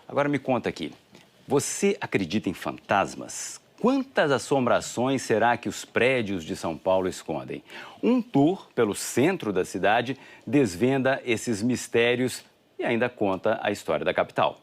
Agora me conta aqui, você acredita em fantasmas? Quantas assombrações será que os prédios de São Paulo escondem? Um tour pelo centro da cidade desvenda esses mistérios e ainda conta a história da capital.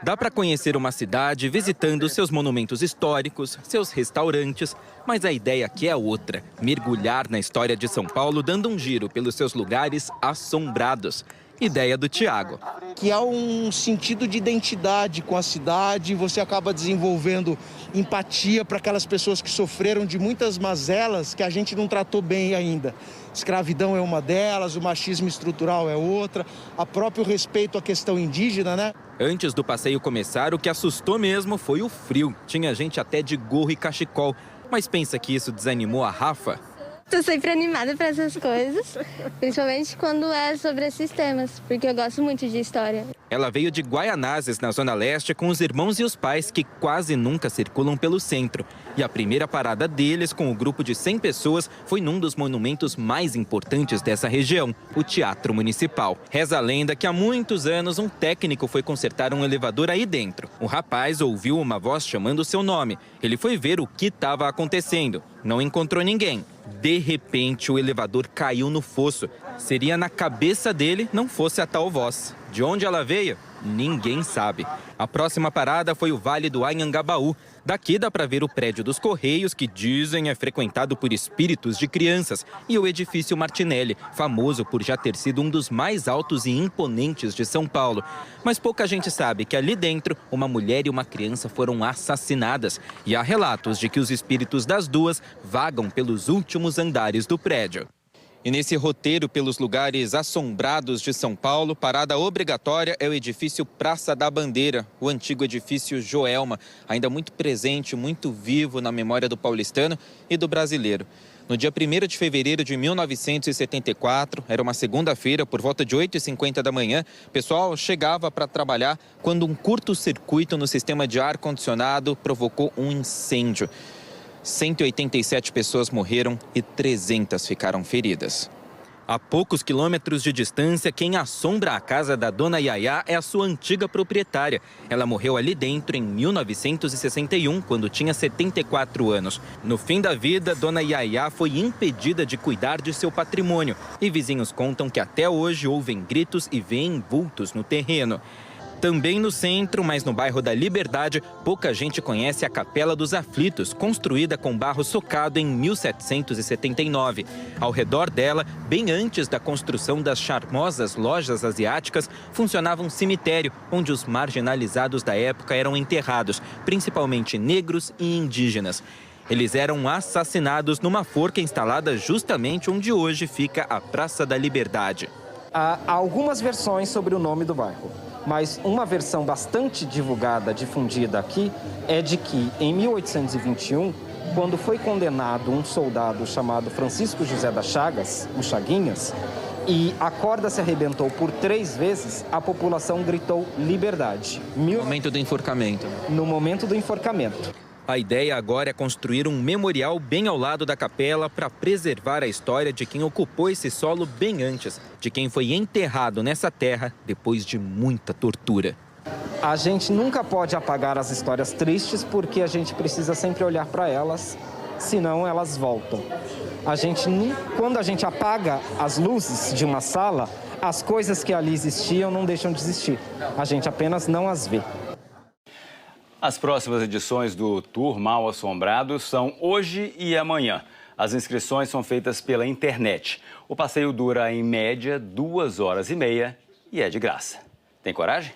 Dá para conhecer uma cidade visitando seus monumentos históricos, seus restaurantes, mas a ideia aqui é outra: mergulhar na história de São Paulo dando um giro pelos seus lugares assombrados. Ideia do Thiago. Que há um sentido de identidade com a cidade, você acaba desenvolvendo empatia para aquelas pessoas que sofreram de muitas mazelas que a gente não tratou bem ainda. Escravidão é uma delas, o machismo estrutural é outra, o próprio respeito à questão indígena, né? Antes do passeio começar, o que assustou mesmo foi o frio. Tinha gente até de gorro e cachecol. Mas pensa que isso desanimou a Rafa? Tô sempre animada para essas coisas, principalmente quando é sobre esses temas, porque eu gosto muito de história. Ela veio de Guaianazes, na Zona Leste, com os irmãos e os pais que quase nunca circulam pelo centro. E a primeira parada deles, com o grupo de 100 pessoas, foi num dos monumentos mais importantes dessa região, o Teatro Municipal. Reza a lenda que há muitos anos um técnico foi consertar um elevador aí dentro. O rapaz ouviu uma voz chamando seu nome. Ele foi ver o que estava acontecendo. Não encontrou ninguém. De repente, o elevador caiu no fosso. Seria na cabeça dele, não fosse a tal voz. De onde ela veio? Ninguém sabe. A próxima parada foi o Vale do Anhangabaú. Daqui dá para ver o prédio dos Correios, que dizem é frequentado por espíritos de crianças, e o edifício Martinelli, famoso por já ter sido um dos mais altos e imponentes de São Paulo. Mas pouca gente sabe que ali dentro, uma mulher e uma criança foram assassinadas. E há relatos de que os espíritos das duas vagam pelos últimos andares do prédio. E nesse roteiro pelos lugares assombrados de São Paulo, parada obrigatória é o edifício Praça da Bandeira, o antigo edifício Joelma, ainda muito presente, muito vivo na memória do paulistano e do brasileiro. No dia 1º de fevereiro de 1974, era uma segunda-feira, por volta de 8h50 da manhã, o pessoal chegava para trabalhar quando um curto-circuito no sistema de ar-condicionado provocou um incêndio. 187 pessoas morreram e 300 ficaram feridas. A poucos quilômetros de distância, quem assombra a casa da dona Yaya é a sua antiga proprietária. Ela morreu ali dentro em 1961, quando tinha 74 anos. No fim da vida, dona Yaya foi impedida de cuidar de seu patrimônio. E vizinhos contam que até hoje ouvem gritos e veem vultos no terreno. Também no centro, mas no bairro da Liberdade, pouca gente conhece a Capela dos Aflitos, construída com barro socado em 1779. Ao redor dela, bem antes da construção das charmosas lojas asiáticas, funcionava um cemitério onde os marginalizados da época eram enterrados, principalmente negros e indígenas. Eles eram assassinados numa forca instalada justamente onde hoje fica a Praça da Liberdade. Há algumas versões sobre o nome do bairro. Mas uma versão bastante divulgada, difundida aqui, é de que em 1821, quando foi condenado um soldado chamado Francisco José das Chagas, o Chaguinhas, e a corda se arrebentou por 3 vezes, a população gritou liberdade. No momento do enforcamento. No momento do enforcamento. A ideia agora é construir um memorial bem ao lado da capela para preservar a história de quem ocupou esse solo bem antes, de quem foi enterrado nessa terra depois de muita tortura. A gente nunca pode apagar as histórias tristes porque a gente precisa sempre olhar para elas, senão elas voltam. Quando a gente apaga as luzes de uma sala, as coisas que ali existiam não deixam de existir. A gente apenas não as vê. As próximas edições do Tour Mal Assombrados são hoje e amanhã. As inscrições são feitas pela internet. O passeio dura, em média, 2h30 e é de graça. Tem coragem?